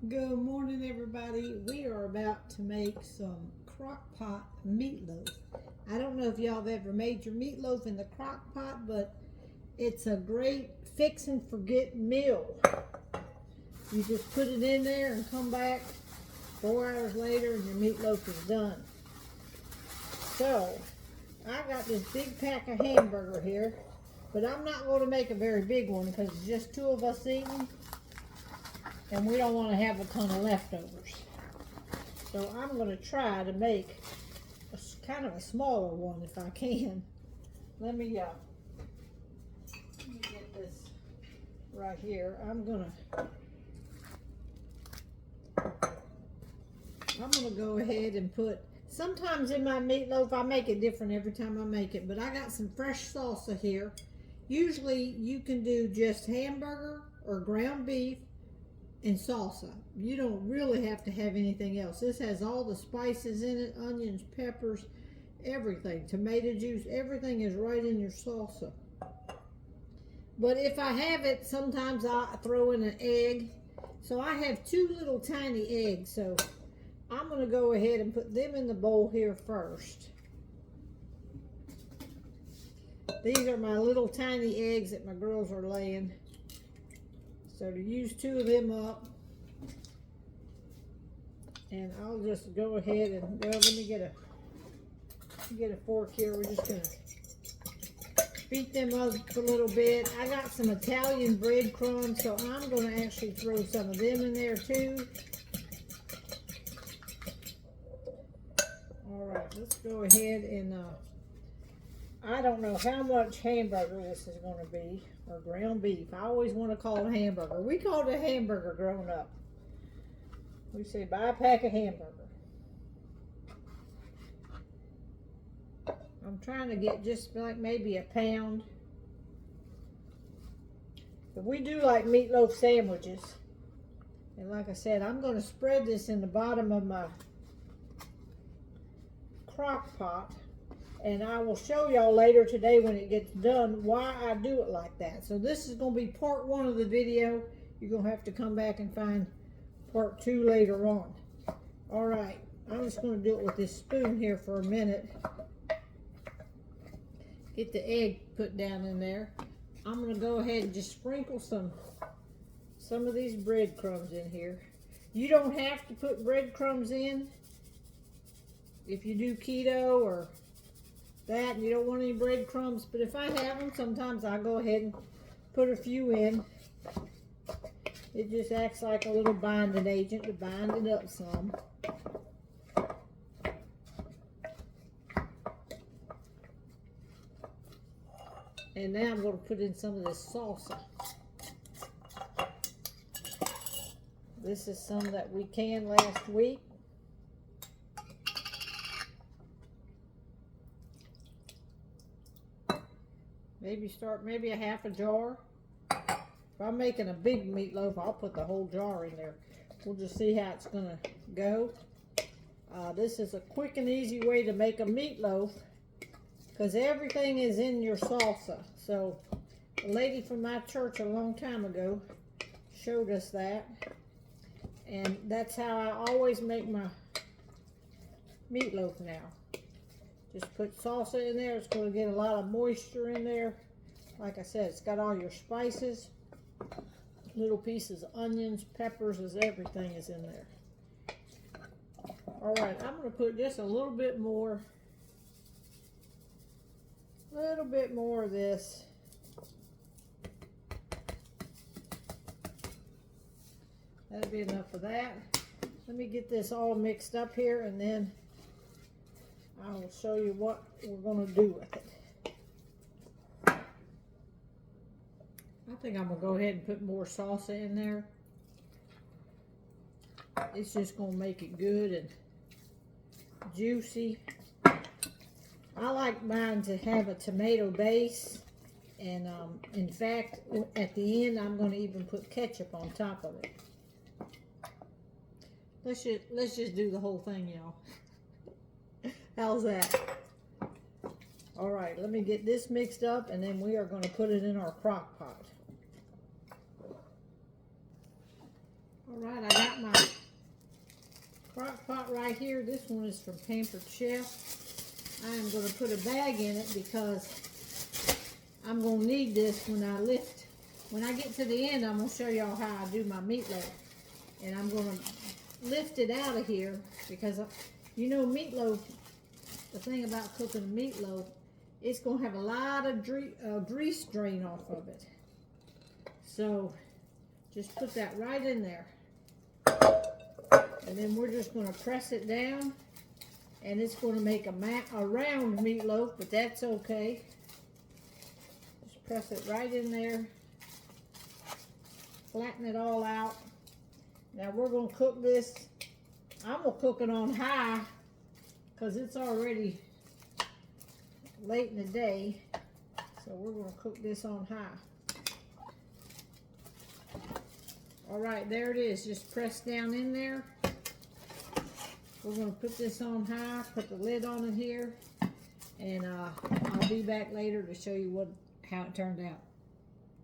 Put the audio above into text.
Good morning, everybody. We are about to make some Crockpot meatloaf. I don't know if y'all have ever made your meatloaf in the Crockpot, but it's a great fix and forget meal. You just put it in there and come back 4 hours later and your meatloaf is done. So, I got this big pack of hamburger here, but I'm not going to make a very big one because it's just 2 of us eating. And we don't want to have a ton of leftovers. So I'm going to try to make kind of a smaller one if I can. Let me get this right here. I'm gonna go ahead and put, sometimes in my meatloaf I make it different every time I make it, but I got some fresh salsa here. Usually you can do just hamburger or ground beef and salsa. You don't really have to have anything else. This has all the spices in it, onions, peppers, everything, tomato juice, everything is right in your salsa. But if I have it, sometimes I throw in an egg. So I have 2 little tiny eggs, so I'm going to go ahead and put them in the bowl here first. These are my little tiny eggs that my girls are laying. So to use 2 of them up, and I'll just go ahead and, well, let me get a fork here. We're just gonna beat them up a little bit. I got some Italian breadcrumbs, so I'm gonna actually throw some of them in there too. All right, let's go ahead and, I don't know how much hamburger this is going to be, or ground beef. I always want to call it hamburger. We called it hamburger growing up. We say, buy a pack of hamburger. I'm trying to get just like maybe a pound. But we do like meatloaf sandwiches. And like I said, I'm going to spread this in the bottom of my crock pot. And I will show y'all later today when it gets done why I do it like that. So this is going to be part 1 of the video. You're going to have to come back and find part 2 later on. All right, I'm just going to do it with this spoon here for a minute. Get the egg put down in there. I'm going to go ahead and just sprinkle some of these breadcrumbs in here. You don't have to put breadcrumbs in if you do keto or that and you don't want any breadcrumbs, but if I have them, sometimes I go ahead and put a few in. It just acts like a little binding agent to bind it up some. And now I'm going to put in some of this salsa. This is some that we canned last week. Maybe a half a jar. If I'm making a big meatloaf, I'll put the whole jar in there. We'll just see how it's gonna go. This is a quick and easy way to make a meatloaf because everything is in your salsa. So a lady from my church a long time ago showed us that. And that's how I always make my meatloaf now. Just put salsa in there. It's going to get a lot of moisture in there. Like I said, it's got all your spices. Little pieces of onions, peppers, everything is in there. All right, I'm going to put just a little bit more of this. That'll be enough of that. Let me get this all mixed up here and then I will show you what we're going to do with it. I think I'm going to go ahead and put more salsa in there. It's just going to make it good and juicy. I like mine to have a tomato base. And in fact, at the end, I'm going to even put ketchup on top of it. Let's just do the whole thing, y'all. How's that? All right, let me get this mixed up and then we are going to put it in our crock pot. All right, I got my Crockpot right here. This one is from Pampered Chef. I am going to put a bag in it because I'm going to need this when I lift. When I get to the end, I'm going to show y'all how I do my meatloaf. And I'm going to lift it out of here because, you know, meatloaf, the thing about cooking a meatloaf, it's going to have a lot of grease drain off of it. So just put that right in there. And then we're just going to press it down. And it's going to make a round meatloaf, but that's okay. Just press it right in there. Flatten it all out. Now we're going to cook this. I'm going to cook it on high because it's already late in the day. So we're going to cook this on high. All right, there it is. Just press down in there. We're going to put this on high, put the lid on it here, and I'll be back later to show you how it turned out.